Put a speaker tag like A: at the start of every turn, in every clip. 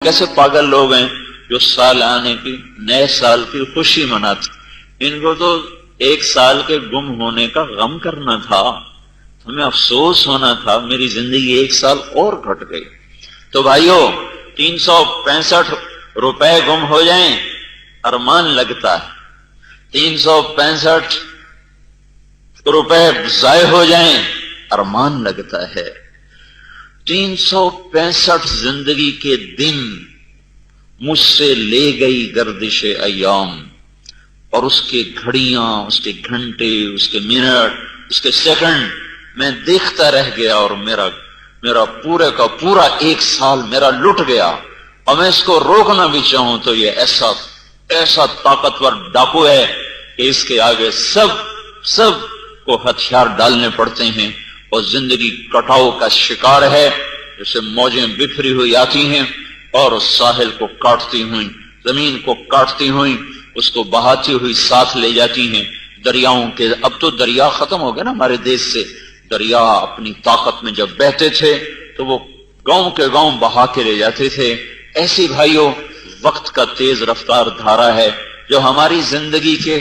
A: کیسے پاگل لوگ ہیں جو سال آنے کی نئے سال کی خوشی مناتے، ان کو تو ایک سال کے گم ہونے کا غم کرنا تھا، ہمیں افسوس ہونا تھا میری زندگی ایک سال اور گھٹ گئی۔ تو بھائیو 365 روپے گم ہو جائیں ارمان لگتا ہے، 365 روپے ضائع ہو جائیں ارمان لگتا ہے، 365 زندگی کے دن مجھ سے لے گئی گردش ایام، اور اس کے گھڑیاں، اس کے گھنٹے، اس کے منٹ، اس کے سیکنڈ میں دیکھتا رہ گیا، اور میرا پورے کا پورا ایک سال میرا لٹ گیا۔ اور میں اس کو روکنا بھی چاہوں تو یہ ایسا طاقتور ڈاکو ہے کہ اس کے آگے سب کو ہتھیار ڈالنے پڑتے ہیں، اور زندگی کٹاؤ کا شکار ہے، جیسے موجیں بکھری ہوئی آتی ہیں اور ساحل کو کاٹتی ہوئی، زمین کو کاٹتی ہوئی اس کو بہاتی ہوئی ساتھ لے جاتی ہیں۔ دریاؤں کے اب تو دریا ختم ہو گئے نا ہمارے دیش سے، دریا اپنی طاقت میں جب بہتے تھے تو وہ گاؤں کے گاؤں بہا کے لے جاتے تھے۔ ایسی بھائیوں وقت کا تیز رفتار دھارا ہے جو ہماری زندگی کے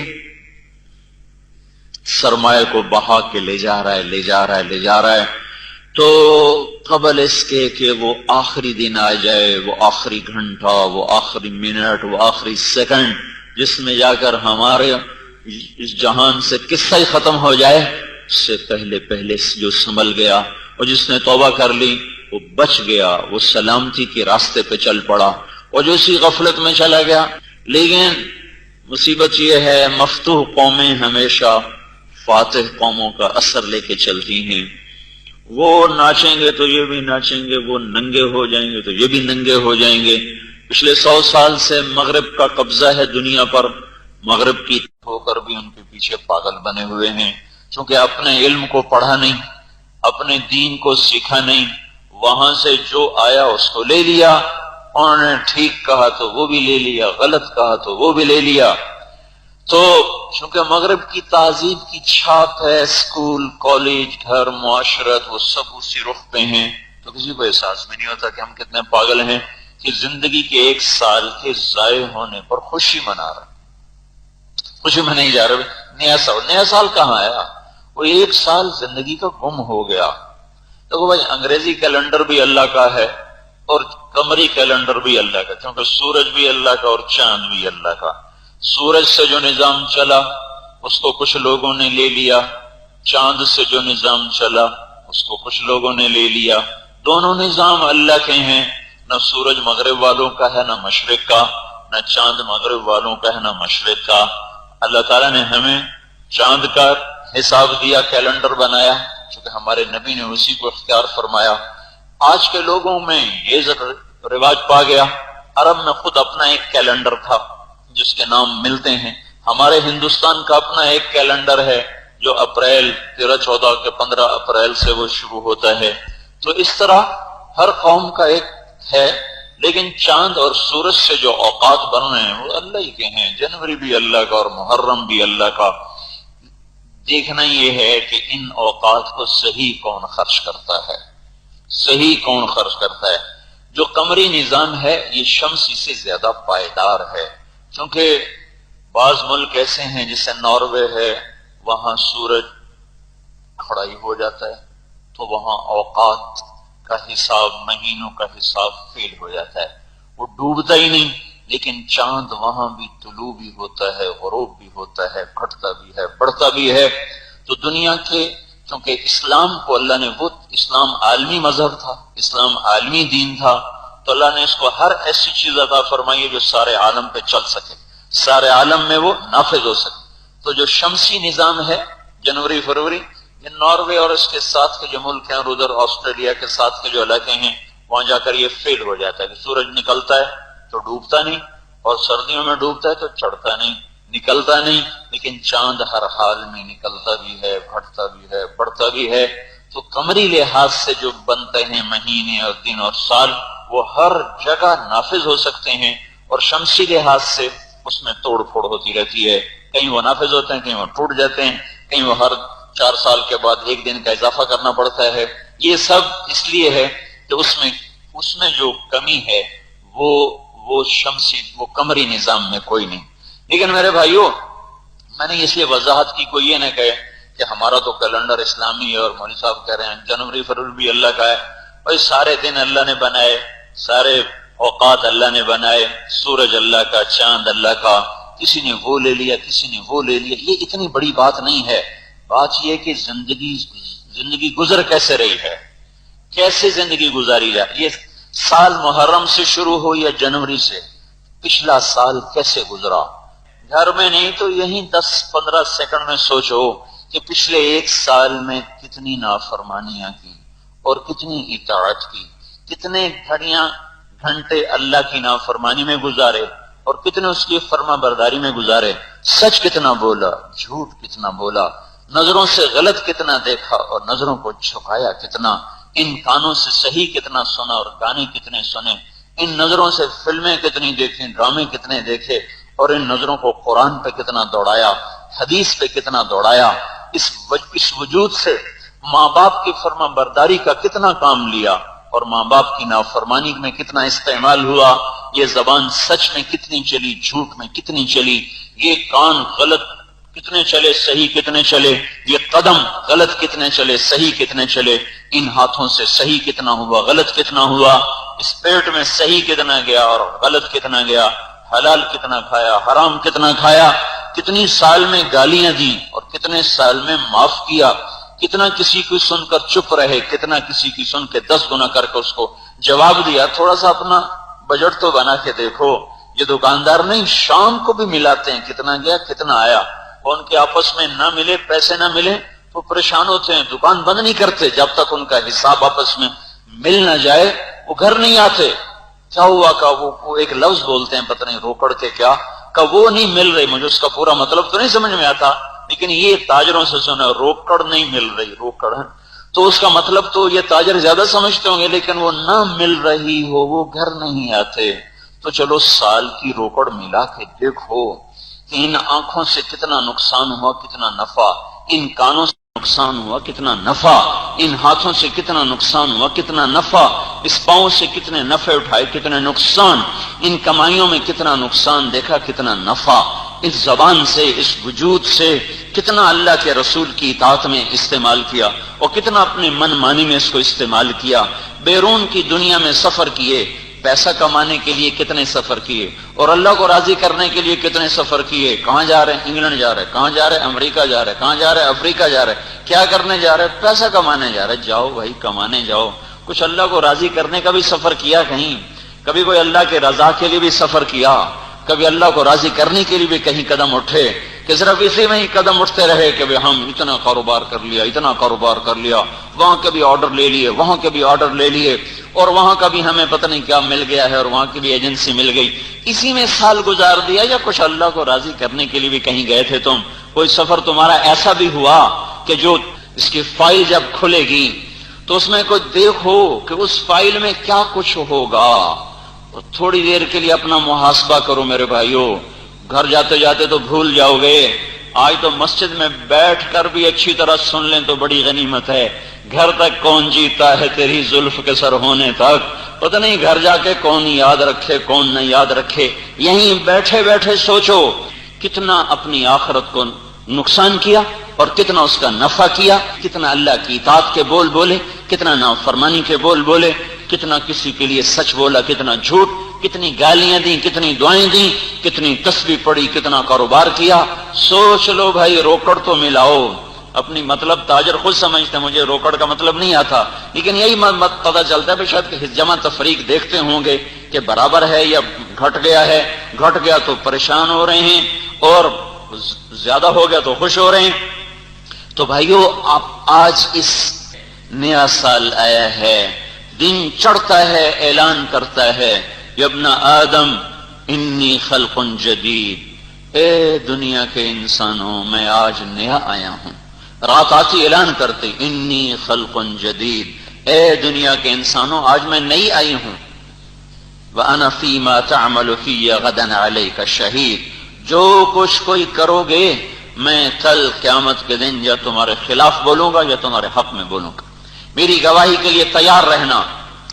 A: سرمایہ کو بہا کے لے جا رہا ہے۔ تو قبل اس کے کہ وہ آخری دن آ جائے، وہ آخری گھنٹہ، وہ آخری منٹ، وہ آخری سیکنڈ جس میں جا کر ہمارے اس جہان سے قصہ ہی ختم ہو جائے، اس سے پہلے جو سنبھل گیا اور جس نے توبہ کر لی وہ بچ گیا، وہ سلامتی کے راستے پہ چل پڑا، اور جو اسی غفلت میں چلا گیا۔ لیکن مصیبت یہ ہے مفتوح قومیں ہمیشہ فاتح قوموں کا اثر لے کے چلتی ہیں، وہ ناچیں گے تو یہ بھی ناچیں گے، وہ ننگے ہو جائیں گے تو یہ بھی ننگے ہو جائیں گے۔ پچھلے 100 سال سے مغرب کا قبضہ ہے دنیا پر، مغرب کی ہو کر بھی ان کے پیچھے پاگل بنے ہوئے ہیں، چونکہ اپنے علم کو پڑھا نہیں، اپنے دین کو سیکھا نہیں، وہاں سے جو آیا اس کو لے لیا، انہوں نے ٹھیک کہا تو وہ بھی لے لیا، غلط کہا تو وہ بھی لے لیا۔ تو چونکہ مغرب کی تہذیب کی چھاپ ہے، اسکول، کالج، گھر، معاشرت، وہ سب اسی رخ پہ ہیں، تو کسی کو احساس بھی نہیں ہوتا کہ ہم کتنے پاگل ہیں کہ زندگی کے ایک سال کے ضائع ہونے پر خوشی منا رہے، خوشی منائی جا رہے۔ نیا سال کہاں آیا؟ وہ ایک سال زندگی کا گم ہو گیا۔ دیکھو بھائی، انگریزی کیلنڈر بھی اللہ کا ہے اور قمری کیلنڈر بھی اللہ کا، کیونکہ سورج بھی اللہ کا اور چاند بھی اللہ کا۔ سورج سے جو نظام چلا اس کو کچھ لوگوں نے لے لیا، چاند سے جو نظام چلا اس کو کچھ لوگوں نے لے لیا۔ دونوں نظام اللہ کے ہیں، نہ سورج مغرب والوں کا ہے نہ مشرق کا، نہ چاند مغرب والوں کا ہے نہ مشرق کا۔ اللہ تعالیٰ نے ہمیں چاند کا حساب دیا، کیلنڈر بنایا، چونکہ ہمارے نبی نے اسی کو اختیار فرمایا۔ آج کے لوگوں میں یہ رواج پا گیا، عرب میں خود اپنا ایک کیلنڈر تھا جس کے نام ملتے ہیں، ہمارے ہندوستان کا اپنا ایک کیلنڈر ہے جو اپریل 13 14 کے 15 اپریل سے وہ شروع ہوتا ہے۔ تو اس طرح ہر قوم کا ایک ہے، لیکن چاند اور سورج سے جو اوقات بن رہے ہیں وہ اللہ ہی کے ہیں، جنوری بھی اللہ کا اور محرم بھی اللہ کا۔ دیکھنا یہ ہے کہ ان اوقات کو صحیح کون خرچ کرتا ہے، صحیح کون خرچ کرتا ہے۔ جو قمری نظام ہے یہ شمسی سے زیادہ پائیدار ہے، کیونکہ بعض ملک ایسے ہیں جیسے ناروے ہے، وہاں سورج کھڑا ہی ہو جاتا ہے تو وہاں اوقات کا حساب، مہینوں کا حساب فیل ہو جاتا ہے، وہ ڈوبتا ہی نہیں۔ لیکن چاند وہاں بھی طلوع بھی ہوتا ہے، غروب بھی ہوتا ہے، گھٹتا بھی ہے، بڑھتا بھی ہے۔ تو دنیا کے، کیونکہ اسلام کو اللہ نے، وہ اسلام عالمی مذہب تھا، اسلام عالمی دین تھا، تو اللہ نے اس کو ہر ایسی چیز عطا فرمائی ہے جو سارے عالم پہ چل سکے، سارے عالم میں وہ نافذ ہو سکے۔ تو جو شمسی نظام ہے، جنوری فروری، یہ ناروے اور اس کے ساتھ کے جو ملک ہیں اور ادھر آسٹریلیا کے ساتھ کے جو علاقے ہیں، وہاں جا کر یہ فیل ہو جاتا ہے کہ سورج نکلتا ہے تو ڈوبتا نہیں، اور سردیوں میں ڈوبتا ہے تو چڑھتا نہیں، نکلتا نہیں، لیکن چاند ہر حال میں نکلتا بھی ہے، گھٹتا بھی ہے، بڑھتا بھی ہے۔ تو قمری لحاظ سے جو بنتے ہیں مہینے اور دن اور سال، وہ ہر جگہ نافذ ہو سکتے ہیں، اور شمسی لحاظ سے اس میں توڑ پھوڑ ہوتی رہتی ہے، کہیں وہ نافذ ہوتے ہیں، کہیں وہ ٹوٹ جاتے ہیں، کہیں وہ ہر 4 سال کے بعد 1 دن کا اضافہ کرنا پڑتا ہے۔ یہ سب اس لیے ہے کہ اس میں جو کمی ہے وہ شمسی وہ قمری نظام میں کوئی نہیں. لیکن میرے بھائیوں، میں نے اس لیے وضاحت کی کوئی یہ نہ کہے کہ ہمارا تو کیلنڈر اسلامی ہے اور مولوی صاحب کہہ رہے ہیں جنوری فروری بھی اللہ کا ہے. بھائی سارے دن اللہ نے بنائے، سارے اوقات اللہ نے بنائے، سورج اللہ کا، چاند اللہ کا، کسی نے وہ لے لیا کسی نے وہ لے لیا. یہ اتنی بڑی بات نہیں ہے. بات یہ کہ زندگی گزر کیسے رہی ہے، کیسے زندگی گزاری جائے. یہ سال محرم سے شروع ہو یا جنوری سے، پچھلا سال کیسے گزرا. گھر میں نہیں تو یہیں 10-15 سیکنڈ میں سوچو کہ پچھلے ایک سال میں کتنی نافرمانیاں کی اور کتنی اطاعت کی، کتنے گھنٹے اللہ کی نافرمانی میں گزارے اور کتنے اس کی فرما برداری میں گزارے. سچ کتنا بولا، جھوٹ کتنا بولا، نظروں سے غلط کتنا دیکھا اور نظروں کو جھکایا کتنا، ان کانوں سے صحیح کتنا سنا اور گانے کتنے سنے، ان نظروں سے فلمیں کتنی دیکھیں، ڈرامے کتنے دیکھے اور ان نظروں کو قرآن پہ کتنا دوڑایا، حدیث پہ کتنا دوڑایا. اس وجود سے ماں باپ کی فرما برداری کا کتنا کام لیا اور ماں باپ کی نافرمانی میں کتنا استعمال ہوا. یہ زبان سچ میں کتنی چلی، جھوٹ میں کتنی چلی، یہ کان غلط کتنے چلے، صحیح کتنے چلے، یہ قدم غلط کتنے چلے، صحیح کتنے چلے، ان ہاتھوں سے صحیح کتنا ہوا، غلط کتنا ہوا، اس پیٹ میں صحیح کتنا گیا اور غلط کتنا گیا، حلال کتنا کھایا، حرام کتنا کھایا، کتنی سال میں گالیاں دی اور کتنے سال میں معاف کیا، کتنا کسی کو سن کر چپ رہے، کتنا کسی کی سن کے 10 گنا کر کے اس کو جواب دیا. تھوڑا سا اپنا بجٹ تو بنا کے دیکھو. یہ دکاندار نہیں، شام کو بھی ملاتے ہیں کتنا گیا کتنا آیا. ان کے آپس میں نہ ملے، پیسے نہ ملے تو پریشان ہوتے ہیں، دکان بند نہیں کرتے جب تک ان کا حساب آپس میں مل نہ جائے. وہ گھر نہیں آتے. کیا ہوا کہ وہ ایک لفظ بولتے ہیں پتہ نہیں روکڑ کے کیا کہ وہ نہیں مل رہی. مجھے اس کا پورا مطلب تو نہیں سمجھ میں آتا، لیکن یہ تاجروں سے سنا روکڑ نہیں مل رہی، روکڑ ہے تو اس کا مطلب تو یہ تاجر زیادہ سمجھتے ہوں گے، لیکن وہ نہ مل رہی ہو وہ گھر نہیں آتے. تو چلو سال کی روکڑ ملا کے دیکھو کہ ان آنکھوں سے کتنا نقصان ہوا کتنا نفع، ان کانوں سے نقصان ہوا کتنا نفع، ان ہاتھوں سے کتنا نقصان ہوا کتنا نفع، اس پاؤں سے کتنے نفع اٹھائے کتنے نقصان، ان کمائیوں میں کتنا نقصان دیکھا کتنا نفع، اس زبان سے اس وجود سے کتنا اللہ کے رسول کی اطاعت میں استعمال کیا اور کتنا اپنے من مانی میں اس کو استعمال کیا. بیرون کی دنیا میں سفر کیے، پیسہ کمانے کے لیے کتنے سفر کیے اور اللہ کو راضی کرنے کے لیے کتنے سفر کیے. کہاں جا رہے ہیں؟ انگلینڈ جا رہے ہیں. کہاں جا رہے ہیں؟ امریکہ جا رہے ہیں. کہاں جا رہے ہیں؟ افریقہ جا رہے ہیں. کیا کرنے جا رہے ہیں؟ پیسہ کمانے جا رہے ہیں. جاؤ بھائی کمانے جاؤ. کچھ اللہ کو راضی کرنے کا بھی سفر کیا کہیں؟ کبھی کوئی اللہ کے رضا کے لیے بھی سفر کیا؟ کبھی اللہ کو راضی کرنے کے لیے بھی کہیں قدم اٹھے کہ صرف اسی میں ہی قدم اٹھتے رہے کہ ہم اتنا کاروبار کر لیا اتنا کاروبار کر لیا، وہاں کے بھی آرڈر لے لیے وہاں کے بھی آرڈر لے لیے اور وہاں کا بھی ہمیں پتہ نہیں کیا مل گیا ہے اور وہاں کی بھی ایجنسی مل گئی، اسی میں سال گزار دیا؟ یا کچھ اللہ کو راضی کرنے کے لیے بھی کہیں گئے تھے تم؟ کوئی سفر تمہارا ایسا بھی ہوا کہ جو اس کی فائل جب کھلے گی تو اس میں کوئی دیکھو کہ اس فائل میں کیا کچھ ہوگا؟ تو تھوڑی دیر کے لیے اپنا محاسبہ کرو میرے بھائیوں. گھر جاتے جاتے تو بھول جاؤ گے. آج تو مسجد میں بیٹھ کر بھی اچھی طرح سن لیں تو بڑی غنیمت ہے. گھر تک کون جیتا ہے تیری زلف کے سر ہونے تک، پتہ نہیں گھر جا کے کون یاد رکھے کون نہیں یاد رکھے. یہیں بیٹھے بیٹھے سوچو کتنا اپنی آخرت کو نقصان کیا اور کتنا اس کا نفع کیا، کتنا اللہ کی اطاعت کے بول بولے، کتنا نافرمانی کے بول بولے، کتنا کسی کے لیے سچ بولا کتنا جھوٹ، کتنی گالیاں دیں کتنی دعائیں دیں، کتنی تسبیح پڑھی کتنا کاروبار کیا. سوچ لو بھائی روکڑ تو ملاؤ. اپنی مطلب تاجر خود سمجھتے، مجھے روکڑ کا مطلب نہیں آتا، لیکن یہی پتہ چلتا ہے کہ شاید جمع تفریق دیکھتے ہوں گے کہ برابر ہے یا گھٹ گیا ہے. گھٹ گیا تو پریشان ہو رہے ہیں اور زیادہ ہو گیا تو خوش ہو رہے ہیں. تو بھائیو آپ آج اس نیا سال آیا ہے، دن چڑھتا ہے، اعلان کرتا ہے یا ابن آدم انی خلق جدید، اے دنیا کے انسانوں میں آج نیا آیا ہوں. رات آتی اعلان کرتے انی خلق جدید، اے دنیا کے انسانوں آج میں نئی آئی ہوں. وَأَنَا فِي مَا تَعْمَلُ فِيَّ غَدًا عَلَيْكَ شَهِيدٌ، جو کچھ کوئی کرو گے میں کل قیامت کے دن یا تمہارے خلاف بولوں گا یا تمہارے حق میں بولوں گا. میری گواہی کے لیے تیار رہنا.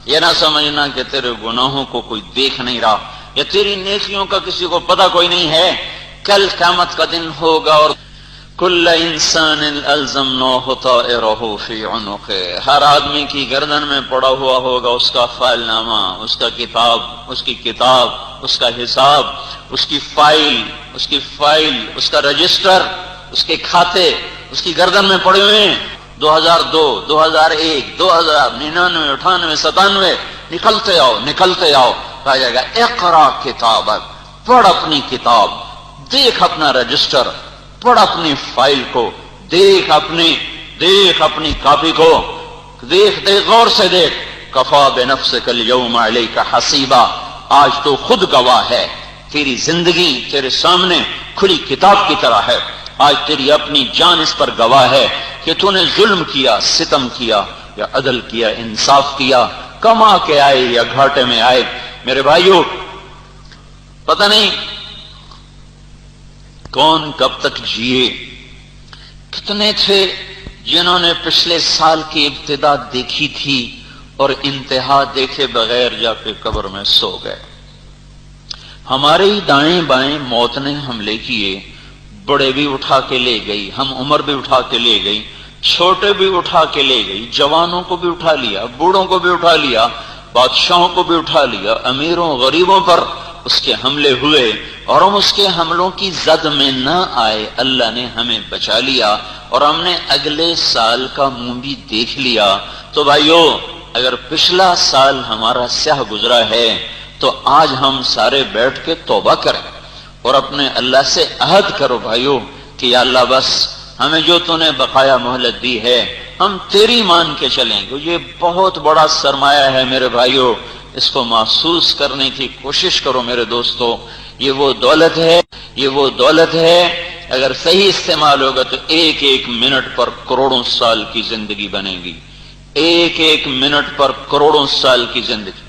A: یہ نہ سمجھنا کہ تیرے گناہوں کو کوئی دیکھ نہیں رہا یا تیری نیکیوں کا کسی کو پتہ کوئی نہیں ہے. کل قیامت کا دن ہوگا اور کل انسان الزمناہ طائرہ فی عنقہ، ہر آدمی کی گردن میں پڑا ہوا ہوگا اس کا فائل نامہ، اس کا کتاب، اس کی کتاب، اس کا حساب، اس کی فائل، اس کا رجسٹر، اس کے کھاتے اس کی گردن میں پڑے ہوئے ہیں. 2002، 2001، 2000، 99، 98، 97، نکلتے آؤ. کہا جائے گا اقرا کتابک، پڑھ اپنی کتاب، دیکھ اپنا رجسٹر، پڑھ اپنی فائل کو، دیکھ اپنی کاپی کو، دیکھ غور سے دیکھ. کفا بنفسک اليوم علیک حسیبا، آج تو خود گواہ ہے، تیری زندگی تیرے سامنے کھلی کتاب کی طرح ہے. آج تیری اپنی جان اس پر گواہ ہے کہ تو نے ظلم کیا، ستم کیا یا عدل کیا، انصاف کیا، کما کے آئے یا گھاٹے میں آئے. میرے بھائیوں، پتہ نہیں کون کب تک جیے. کتنے تھے جنہوں نے پچھلے سال کی ابتدا دیکھی تھی اور انتہا دیکھے بغیر جا کے قبر میں سو گئے. ہمارے ہی دائیں بائیں موت نے حملے کیے، بڑے بھی اٹھا کے لے گئی، ہم عمر بھی اٹھا کے لے گئی، چھوٹے بھی اٹھا کے لے گئی، جوانوں کو بھی اٹھا لیا، بوڑھوں کو بھی اٹھا لیا، بادشاہوں کو بھی اٹھا لیا. امیروں غریبوں پر اس کے حملے ہوئے اور ہم اس کے حملوں کی زد میں نہ آئے. اللہ نے ہمیں بچا لیا اور ہم نے اگلے سال کا منہ بھی دیکھ لیا. تو بھائیو، اگر پچھلا سال ہمارا سیاہ گزرا ہے تو آج ہم سارے بیٹھ کے توبہ کریں اور اپنے اللہ سے عہد کرو بھائیو کہ یا اللہ بس ہمیں جو تو نے بقایا مہلت دی ہے ہم تیری مان کے چلیں گے. یہ بہت بڑا سرمایہ ہے میرے بھائیو، اس کو محسوس کرنے کی کوشش کرو میرے دوستو. یہ وہ دولت ہے اگر صحیح استعمال ہوگا تو ایک ایک منٹ پر کروڑوں سال کی زندگی بنے گی. ایک منٹ پر کروڑوں سال کی زندگی.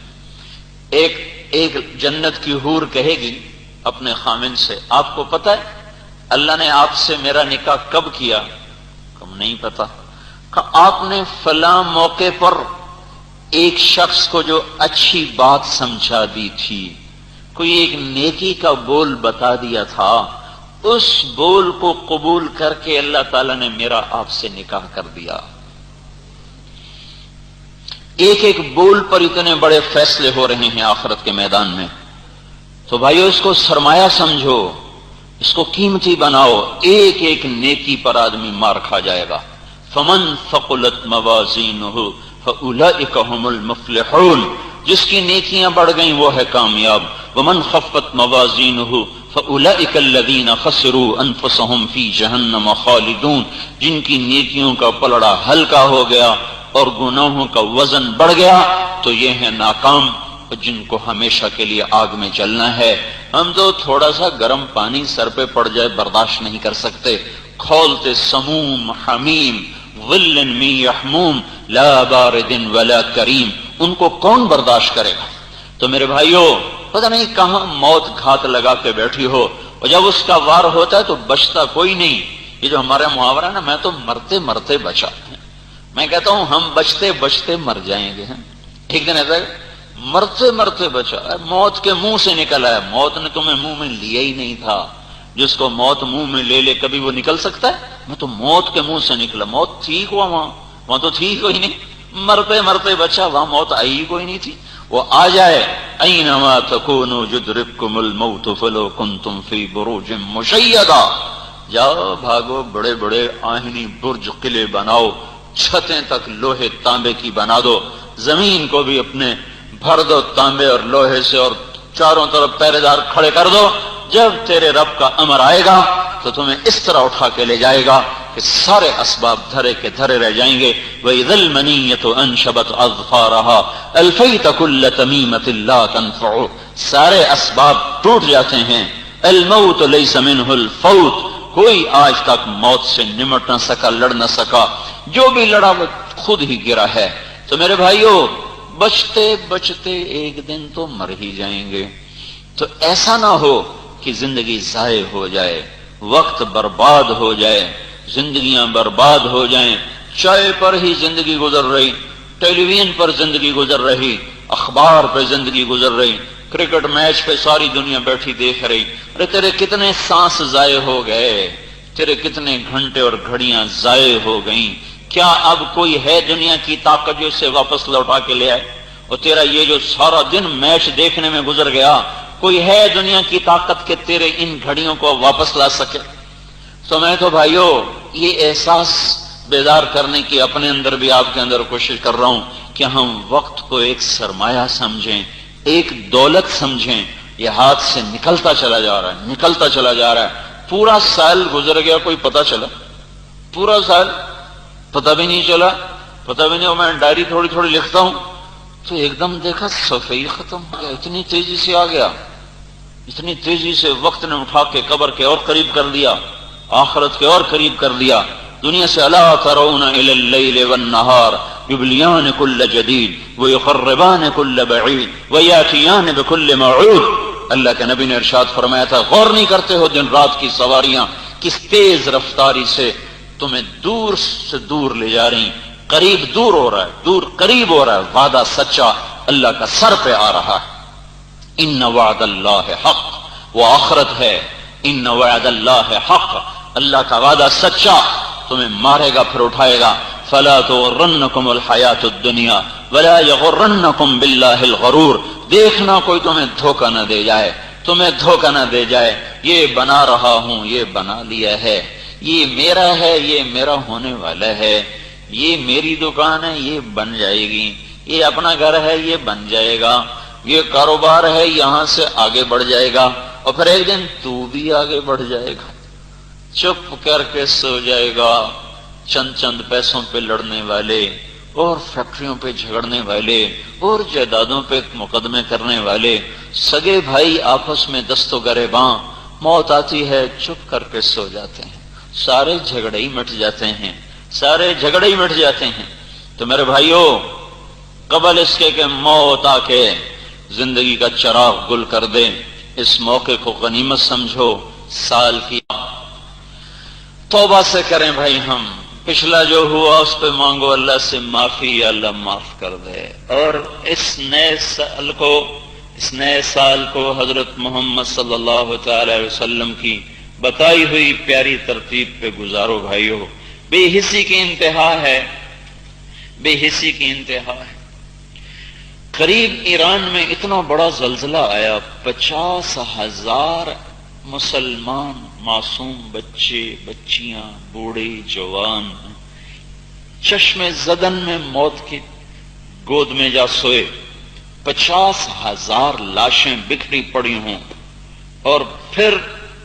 A: ایک جنت کی حور کہے گی اپنے خامن سے، آپ کو پتہ ہے اللہ نے آپ سے میرا نکاح کب کیا؟ کم نہیں پتا. آپ نے فلاں موقع پر ایک شخص کو جو اچھی بات سمجھا دی تھی، کوئی ایک نیکی کا بول بتا دیا تھا، اس بول کو قبول کر کے اللہ تعالیٰ نے میرا آپ سے نکاح کر دیا. ایک بول پر اتنے بڑے فیصلے ہو رہے ہیں آخرت کے میدان میں. تو بھائیو اس کو سرمایہ سمجھو، اس کو قیمتی بناؤ. ایک نیکی پر آدمی مار کھا جائے گا. فمن ثقلت موازینہ فاولئک هم المفلحون، جس کی نیکیاں بڑھ گئیں وہ ہے کامیاب. ومن خفت موازینہ فاولئک الذین خسروا انفسهم فی جہنم خالدون، جن کی نیکیوں کا پلڑا ہلکا ہو گیا اور گناہوں کا وزن بڑھ گیا تو یہ ہیں ناکام، جن کو ہمیشہ کے لیے آگ میں جلنا ہے. ہم تو تھوڑا سا گرم پانی سر پہ پڑ جائے برداشت نہیں کر سکتے. کھولتے سموم حمیم ظل من یحموم لا بارد ولا کریم، ان کو کون برداشت کرے گا؟ تو میرے بھائیو، پتہ نہیں کہاں موت گھات لگا کے بیٹھی ہو اور جب اس کا وار ہوتا ہے تو بچتا کوئی نہیں. یہ جو ہمارا محاورہ ہے نا، میں تو مرتے مرتے بچا، میں کہتا ہوں ہم بچتے بچتے مر جائیں گے. ایک دن ایسا مرتے مرتے بچا، موت کے منہ سے نکلا ہے. موت نے تمہیں منہ میں لیا ہی نہیں تھا. جس کو موت منہ میں لے لے کبھی وہ نکل سکتا ہے؟ میں تو موت کے منہ سے نکلا. موت ٹھیک ہوا وہاں تو ٹھیک کوئی نہیں. مرتے مرتے بچا، وہاں موت آئی ہی کوئی نہیں تھی. وہ آ جائے اینما تکونوا یدرککم الموت فلو کنتم فی بروج مشیدہ. جاؤ بھاگو، بڑے بڑے آہنی برج قلعے بناؤ، چھتیں تک لوہے تانبے کی بنا دو، زمین کو بھی اپنے بھر دو تانبے اور لوہے سے اور چاروں طرف پہرے دار کھڑے کر دو. جب تیرے رب کا امر آئے گا تو تمہیں اس طرح اٹھا کے لے جائے گا کہ سارے اسباب دھرے کے دھرے رہ جائیں گے. وَإِذَا الْمَنِيَّةُ أَنْشَبَتْ أَظْفَارَهَا أَلْفَيْتَ كُلَّ تَمِيمَةٍ لَا تَنْفَعُ. سارے اسباب ٹوٹ جاتے ہیں. الْمَوْتُ لَيْسَ مِنْهُ الْفَوْتُ، کوئی آج تک موت سے نمٹ نہ سکا، لڑ نہ سکا. جو بھی لڑا وہ خود ہی گرا ہے. تو میرے بھائیو، بچتے بچتے ایک دن تو مر ہی جائیں گے. تو ایسا نہ ہو کہ زندگی ضائع ہو جائے، وقت برباد ہو جائے، زندگیاں برباد ہو جائیں. چائے پر ہی زندگی گزر رہی، ٹیلی ویژن پر زندگی گزر رہی، اخبار پہ زندگی گزر رہی، کرکٹ میچ پہ ساری دنیا بیٹھی دیکھ رہی. ارے تیرے کتنے سانس ضائع ہو گئے، تیرے کتنے گھنٹے اور گھڑیاں ضائع ہو گئیں. کیا اب کوئی ہے دنیا کی طاقت جو اسے واپس لوٹا کے لے آئے؟ اور تیرا یہ جو سارا دن میچ دیکھنے میں گزر گیا، کوئی ہے دنیا کی طاقت کہ تیرے ان گھڑیوں کو واپس لا سکے؟ تو میں تو بھائیو یہ احساس بیدار کرنے کی اپنے اندر بھی آپ کے اندر کوشش کر رہا ہوں کہ ہم وقت کو ایک سرمایہ سمجھیں، ایک دولت سمجھیں. یہ ہاتھ سے نکلتا چلا جا رہا ہے، نکلتا چلا جا رہا ہے. پورا سال گزر گیا، کوئی پتہ چلا؟ پورا سال پتہ بھی نہیں چلا، پتہ بھی نہیں. میں ڈائری تھوڑی تھوڑی لکھتا ہوں تو ایک دم دیکھا صفحہ ختم ہو گیا. اتنی تیزی سے آ گیا، اتنی تیزی سے وقت نے اٹھا کے قبر کے اور قریب کر دیا، آخرت کے اور قریب کر دیا. دنیا سے الا ترون الی اللیل والنہار یبلیان کل جدید ویخربان کل بعید ویاتیان بکل موعود. اللہ کے نبی نے ارشاد فرمایا تھا، غور نہیں کرتے ہو دن رات کی سواریاں کس تیز رفتاری سے تمہیں دور سے دور لے جا رہی، قریب دور ہو رہا ہے، دور قریب ہو رہا ہے. وعدہ سچا اللہ کا سر پہ آ رہا ہے. ان وعد اللہ حق، وہ آخرت ہے. ان وعد اللہ حق، اللہ کا وعدہ سچا، تمہیں مارے گا پھر اٹھائے گا. فلا تغرنکم الحیات الدنیا ولا یغرنکم باللہ الغرور. دیکھنا کوئی تمہیں دھوکہ نہ دے جائے، تمہیں دھوکہ نہ دے جائے. یہ بنا رہا ہوں، یہ بنا لیا ہے، یہ میرا ہے، یہ میرا ہونے والا ہے. یہ میری دکان ہے، یہ بن جائے گی. یہ اپنا گھر ہے، یہ بن جائے گا. یہ کاروبار ہے، یہاں سے آگے بڑھ جائے گا. اور پھر ایک دن تو بھی آگے بڑھ جائے گا، چپ کر کے سو جائے گا. چند چند پیسوں پہ لڑنے والے اور فیکٹریوں پہ جھگڑنے والے اور جائیدادوں پہ مقدمے کرنے والے سگے بھائی آپس میں دست و گریباں، موت آتی ہے چپ کر کے سو جاتے ہیں. سارے جھگڑے ہی مٹ جاتے ہیں، سارے جھگڑے ہی مٹ جاتے ہیں. تو میرے بھائیوں، قبل اس کے کہ موت آ کے زندگی کا چراغ گل کر دے، اس موقع کو غنیمت سمجھو. سال کی توبہ سے کریں بھائی. ہم پچھلا جو ہوا اس پہ مانگو اللہ سے معافی، یا اللہ معاف کر دے. اور اس نئے سال کو حضرت محمد صلی اللہ تعالی علیہ وسلم کی بتائی ہوئی پیاری ترتیب پہ گزارو بھائیو. بے حسی کی انتہا ہے، بے حسی کی انتہا ہے. قریب ایران میں اتنا بڑا زلزلہ آیا، 50,000 مسلمان معصوم بچے بچیاں بوڑھے جوان چشم زدن میں موت کی گود میں جا سوئے. 50,000 لاشیں بکھری پڑی ہوں. اور پھر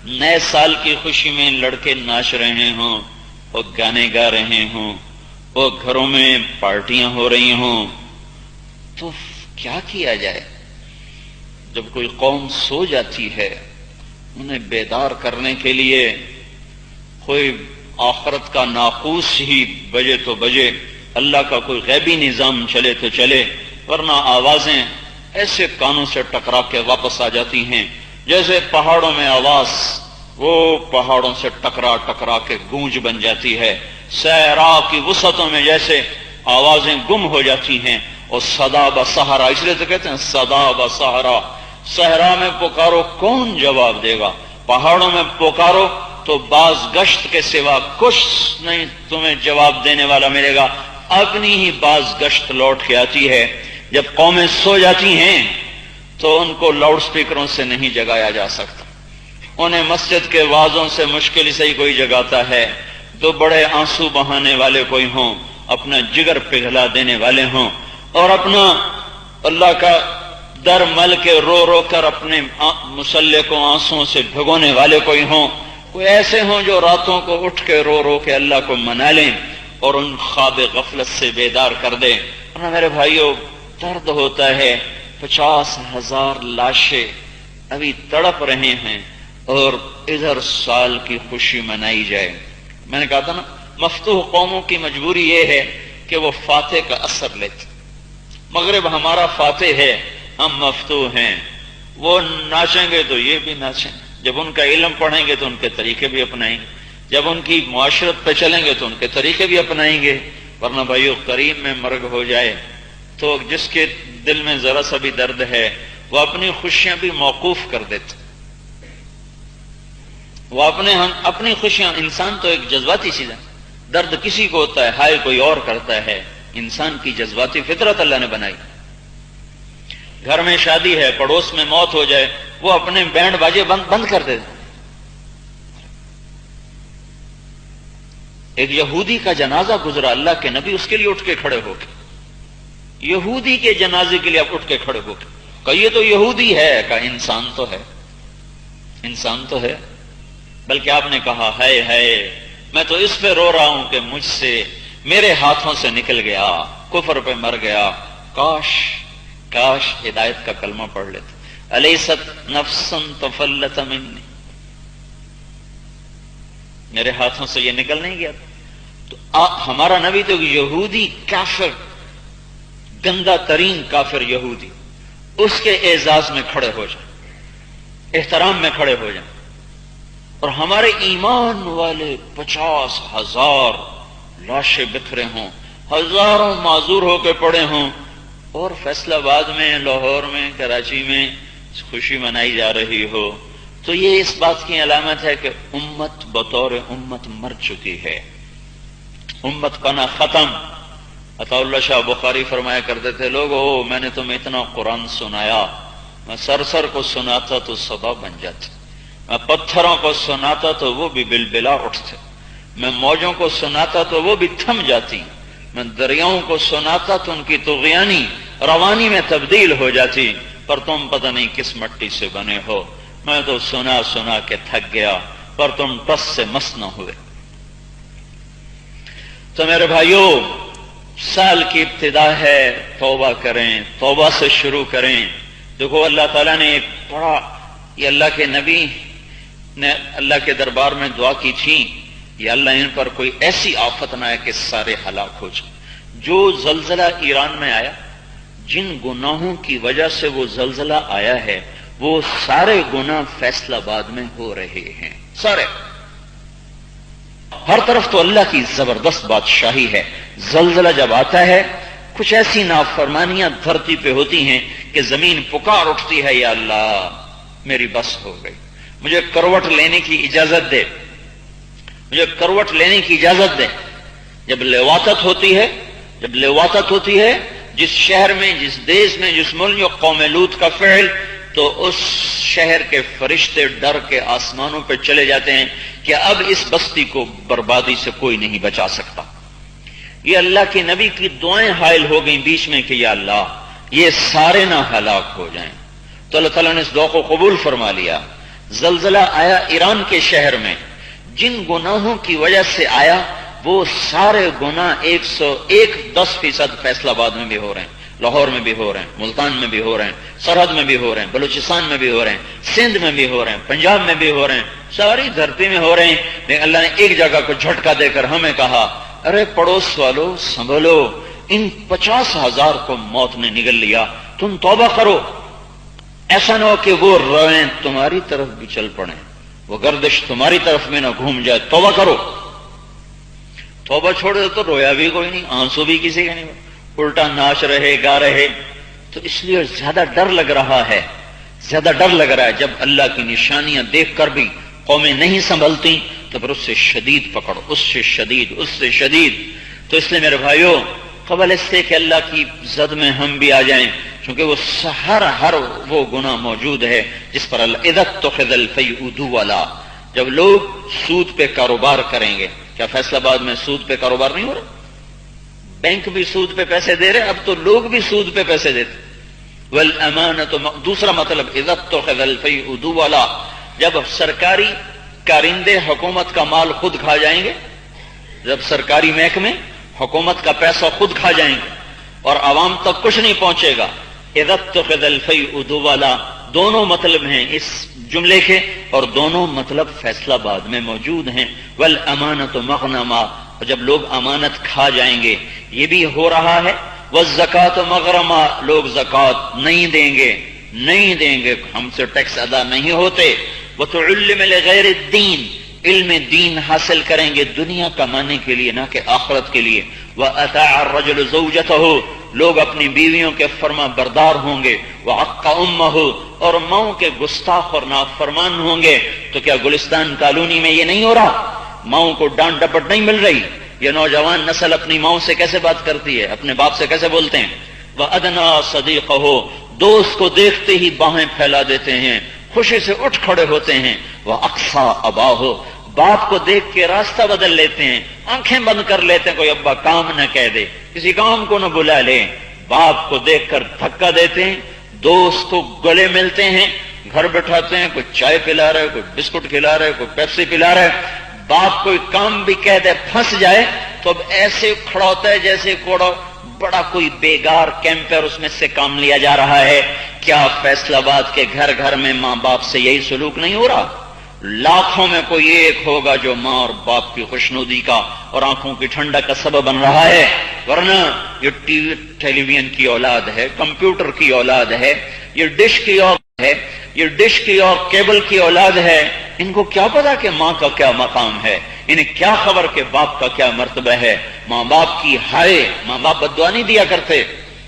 A: نئے سال کی خوشی میں لڑکے ناچ رہے ہوں اور گانے گا رہے ہوں اور گھروں میں پارٹیاں ہو رہی ہوں. تو کیا کیا جائے؟ جب کوئی قوم سو جاتی ہے، انہیں بیدار کرنے کے لیے کوئی آخرت کا ناقوس ہی بجے تو بجے، اللہ کا کوئی غیبی نظام چلے تو چلے. ورنہ آوازیں ایسے کانوں سے ٹکرا کے واپس آ جاتی ہیں جیسے پہاڑوں میں آواز وہ پہاڑوں سے ٹکرا ٹکرا کے گونج بن جاتی ہے. صحرا کی وسعتوں میں جیسے آوازیں گم ہو جاتی ہیں. اور صدا بصحرا، اس لیے تو کہتے ہیں صدا بصحرا. صحرا میں پکارو کون جواب دے گا؟ پہاڑوں میں پکارو تو باز گشت کے سوا کچھ نہیں تمہیں جواب دینے والا ملے گا. اپنی ہی باز گشت لوٹ کے آتی ہے. جب قومیں سو جاتی ہیں تو ان کو لاؤڈ سپیکروں سے نہیں جگایا جا سکتا. انہیں مسجد کے وعظوں سے مشکل سے ہی کوئی جگاتا ہے. تو بڑے آنسو بہانے والے کوئی ہوں، اپنا جگر پگھلا دینے والے ہوں، اور اپنا اللہ کا در مل کے رو رو کر اپنے مسلح کو آنسوں سے بھگونے والے کوئی ہوں. کوئی ایسے ہوں جو راتوں کو اٹھ کے رو رو کے اللہ کو منا لیں اور ان خواب غفلت سے بیدار کر دیں. ورنہ میرے بھائیوں درد ہوتا ہے. 50,000 لاشیں ابھی تڑپ رہے ہیں اور ادھر سال کی خوشی منائی جائے. میں نے کہا تھا نا، مفتوح قوموں کی مجبوری یہ ہے کہ وہ فاتح کا اثر لیتے. مغرب ہمارا فاتح ہے، ہم مفتوح ہیں. وہ ناچیں گے تو یہ بھی ناچیں. جب ان کا علم پڑھیں گے تو ان کے طریقے بھی اپنائیں گے. جب ان کی معاشرت پہ چلیں گے تو ان کے طریقے بھی اپنائیں گے. ورنہ بھائیو قریب میں مرگ ہو جائے تو جس کے دل میں ذرا سا بھی درد ہے وہ اپنی خوشیاں بھی موقوف کر دیتے. وہ اپنی خوشیاں، انسان تو ایک جذباتی چیز ہے، درد کسی کو ہوتا ہے، ہائے کوئی اور کرتا ہے. انسان کی جذباتی فطرت اللہ نے بنائی. گھر میں شادی ہے، پڑوس میں موت ہو جائے وہ اپنے بینڈ باجے بند کر دیتے. ایک یہودی کا جنازہ گزرا، اللہ کے نبی اس کے لیے اٹھ کے کھڑے ہو کے، یہودی کے جنازے کے لیے آپ اٹھ کے کھڑے ہو کے کہ یہ تو یہودی ہے، کہ انسان تو ہے، انسان تو ہے. بلکہ آپ نے کہا ہے میں تو اس پہ رو رہا ہوں کہ مجھ سے، میرے ہاتھوں سے نکل گیا، کفر پہ مر گیا. کاش ہدایت کا کلمہ پڑھ لیتے. الیست نفسا تفلت منی، میرے ہاتھوں سے یہ نکل نہیں گیا. تو ہمارا نبی تو یہودی کافر، گندا ترین کافر یہودی، اس کے اعزاز میں کھڑے ہو جائیں، احترام میں کھڑے ہو جائیں. اور ہمارے ایمان والے 50,000 لاشیں بکھرے ہوں، ہزاروں معذور ہو کے پڑے ہوں، اور فیصل آباد میں، لاہور میں، کراچی میں خوشی منائی جا رہی ہو، تو یہ اس بات کی علامت ہے کہ امت بطور امت مر چکی ہے، امت پنا ختم. عطا اللہ شاہ بخاری فرمایا کرتے تھے، لوگو میں نے تمہیں اتنا قرآن سنایا، میں سر کو سناتا تو صدا بن جاتی، میں پتھروں کو سناتا تو وہ بھی بلبلا اٹھتے، میں موجوں کو سناتا تو وہ بھی تھم جاتی، میں دریاؤں کو سناتا تو ان کی طغیانی روانی میں تبدیل ہو جاتی. پر تم پتہ نہیں کس مٹی سے بنے ہو، میں تو سنا کے تھک گیا، پر تم ٹس سے مس نہ ہوئے. تو میرے بھائیوں، سال کی ابتدا ہے، توبہ کریں، توبہ سے شروع کریں. دیکھو اللہ تعالیٰ نے ایک بڑا، یہ اللہ کے نبی نے اللہ کے دربار میں دعا کی تھی، یا اللہ ان پر کوئی ایسی آفت نہ آئے کہ سارے ہلاک ہو جائیں. جو زلزلہ ایران میں آیا، جن گناہوں کی وجہ سے وہ زلزلہ آیا ہے، وہ سارے گناہ فیصل آباد میں ہو رہے ہیں، سارے. ہر طرف تو اللہ کی زبردست بادشاہی ہے. زلزلہ جب آتا ہے، کچھ ایسی نافرمانیاں دھرتی پہ ہوتی ہیں کہ زمین پکار اٹھتی ہے، یا اللہ میری بس ہو گئی، مجھے کروٹ لینے کی اجازت دے، مجھے کروٹ لینے کی اجازت دے. جب لواطت ہوتی ہے جس شہر میں، جس دیش میں، جس ملک میں قوم لوط کا فعل، تو اس شہر کے فرشتے ڈر کے آسمانوں پہ چلے جاتے ہیں کہ اب اس بستی کو بربادی سے کوئی نہیں بچا سکتا. یہ اللہ کے نبی کی دعائیں حائل ہو گئیں بیچ میں کہ یا اللہ یہ سارے نہ ہلاک ہو جائیں. تو اللہ تعالیٰ نے اس دعا کو قبول فرما لیا. زلزلہ آیا ایران کے شہر میں، جن گناہوں کی وجہ سے آیا وہ سارے گناہ 110% فیصل آباد میں بھی ہو رہے ہیں، لاہور میں بھی ہو رہے ہیں، ملتان میں بھی ہو رہے ہیں، سرحد میں بھی ہو رہے ہیں، بلوچستان میں بھی ہو رہے ہیں، سندھ میں بھی ہو رہے ہیں، پنجاب میں بھی ہو رہے ہیں، ساری دھرتی میں ہو رہے ہیں. لیکن اللہ نے ایک جگہ کو جھٹکا دے کر ہمیں کہا، ارے پڑوس والو سنبھلو، ان 50,000 کو موت نے نگل لیا، تم توبہ کرو. ایسا نہ ہو کہ وہ روئیں تمہاری طرف بھی چل پڑیں، وہ گردش تمہاری طرف میں نہ گھوم جائے. توبہ کرو. توبہ چھوڑ دے تو رویا بھی کوئی نہیں، آنسو بھی کسی کا نہیں، الٹا ناچ رہے، گا رہے. تو اس لیے زیادہ ڈر لگ رہا ہے، جب اللہ کی نشانیاں دیکھ کر بھی قومیں نہیں سنبھلتی تو پھر اس سے شدید پکڑو، اس سے شدید. تو اس لیے میرے بھائیوں، قبل اس سے کہ اللہ کی زد میں ہم بھی آ جائیں، کیونکہ وہ ہر وہ گناہ موجود ہے جس پر اللہ اذا اتخذ الفیء دولا، جب لوگ سود پہ کاروبار کریں گے. کیا فیصل آباد میں سود پہ کاروبار نہیں ہو رہا؟ بینک بھی سود پہ پیسے دے رہے، اب تو لوگ بھی سود پہ پیسے دیتے. والامانۃ، دوسرا مطلب اذا اتخذ الفیء دولا، جب سرکاری کارندے حکومت کا مال خود کھا جائیں گے، جب سرکاری محکمے حکومت کا پیسہ خود کھا جائیں گے اور عوام تک کچھ نہیں پہنچے گا. اذا اتخذ الفیء دولا، دونوں مطلب ہیں اس جملے کے، اور دونوں مطلب فیصل آباد میں موجود ہیں. والامانۃ مغنما، جب لوگ امانت کھا جائیں گے، یہ بھی ہو رہا ہے. والزکوٰۃ مغرما، لوگ زکوٰۃ نہیں دیں گے، ہم سے ٹیکس ادا نہیں ہوتے. وتعلم لغیر الدین، علم دین حاصل کریں گے دنیا کمانے کے لیے نہ کہ آخرت کے لیے. وَأَطَاعَ الرَّجُلُ زَوْجَتَهُ، لوگ اپنی بیویوں کے فرما بردار ہوں گے، وَعَقَّ أُمَّهُ، اور ماؤں کے گستاخ اور نافرمان ہوں گے۔ تو کیا گلستان کالونی میں یہ نہیں ہو رہا؟ ماؤں کو ڈانٹ ڈپٹ نہیں مل رہی؟ یہ نوجوان نسل اپنی ماؤں سے کیسے بات کرتی ہے، اپنے باپ سے کیسے بولتے ہیں؟ وَأَدْنَا صَدِيقَهُ، دوست کو دیکھتے ہی باہیں پھیلا دیتے ہیں، خوشی سے اٹھ کھڑے ہوتے ہیں۔ وَأَقْصَى أَبَاهُ، باپ کو دیکھ کے راستہ بدل لیتے ہیں، آنکھیں بند کر لیتے ہیں، کوئی ابا کام نہ کہہ دے، کسی کام کو نہ بلا لے۔ باپ کو دیکھ کر دھکا دیتے ہیں، دوست کو گلے ملتے ہیں، گھر بٹھاتے ہیں، کوئی چائے پلا رہا ہے، کوئی بسکٹ کھلا رہا ہے، کوئی پیپسی پلا رہا ہے۔ باپ کوئی کام بھی کہہ دے پھنس جائے تو اب ایسے کھڑا ہوتا ہے جیسے کوڑا بڑا کوئی بیگار کیمپر، اس میں سے کام لیا جا رہا ہے۔ کیا فیصل آباد کے گھر گھر میں ماں باپ سے یہی سلوک نہیں ہو رہا؟ لاکھوں میں کوئی ایک ہوگا جو ماں اور باپ کی خوشنودی کا اور آنکھوں کی ٹھنڈک کا سبب بن رہا ہے، ورنہ یہ ٹیلی ویژن کی اولاد ہے، کمپیوٹر کی اولاد ہے، یہ ڈش کی اولاد ہے، یہ ڈش کی اور کیبل کی اولاد ہے۔ ان کو کیا پتا کہ ماں کا کیا مقام ہے، انہیں کیا خبر کہ باپ کا کیا مرتبہ ہے۔ ماں باپ کی ہائے، ماں باپ بد دعا نہیں دیا کرتے،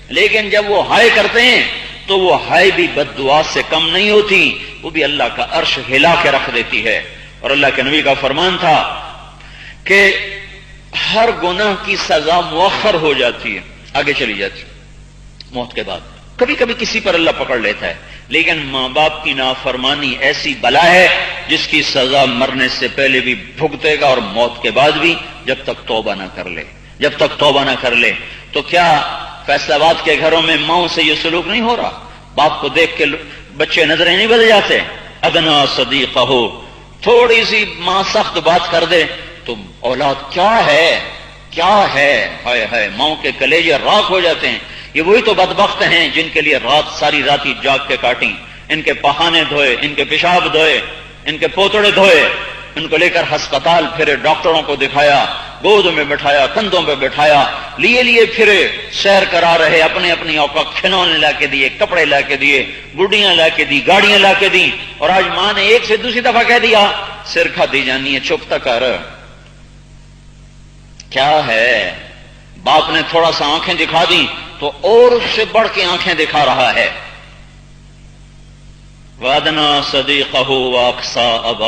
A: لیکن جب وہ ہائے کرتے ہیں تو وہ ہائے بھی بد دعا سے کم نہیں ہوتی، وہ بھی اللہ کا عرش ہلا کے رکھ دیتی ہے۔ اور اللہ کے نبی کا فرمان تھا کہ ہر گناہ کی سزا مؤخر ہو جاتی ہے، آگے چلی جاتی موت کے بعد۔ کبھی کبھی کسی پر اللہ پکڑ لیتا ہے، لیکن ماں باپ کی نافرمانی ایسی بلا ہے جس کی سزا مرنے سے پہلے بھی بھگتے گا اور موت کے بعد بھی، جب تک توبہ نہ کر لے، جب تک توبہ نہ کر لے۔ تو کیا فیصل آباد کے گھروں میں ماؤں سے یہ سلوک نہیں ہو رہا؟ باپ کو دیکھ کے بچے نظریں نہیں بدل جاتے؟ ادنا صدیقہ، تھوڑی سی ماں سخت بات کر دے تو اولاد کیا ہے کیا ہے، ہائے ہائے، ماؤں کے کلیجے راکھ ہو جاتے ہیں۔ یہ وہی تو بدبخت ہیں جن کے لیے ساری رات ہی جاگ کے کاٹیں، ان کے پخانے دھوئے، ان کے پیشاب دھوئے، ان کے پوتڑے دھوئے، ان کو لے کر ہسپتال پھرے، ڈاکٹروں کو دکھایا، گود میں بٹھایا، کندھوں پہ بٹھایا، لیے پھرے، سیر کرا رہے، اپنے اپنی اوقات، کھلونے لا کے دیے، کپڑے لا کے دیے، گڈیاں لا کے دی، گاڑیاں لا کے دی، اور آج ماں نے ایک سے دوسری دفعہ کہہ دیا سر کھا دی جانی ہے، چپ تک کر۔ کیا ہے؟ باپ نے تھوڑا سا آنکھیں دکھا دی تو اور اس سے بڑھ کے آنکھیں دکھا رہا ہے۔ وَأَدْنَا صَدِيقَهُ وَأَقْصَى أَبَاهُ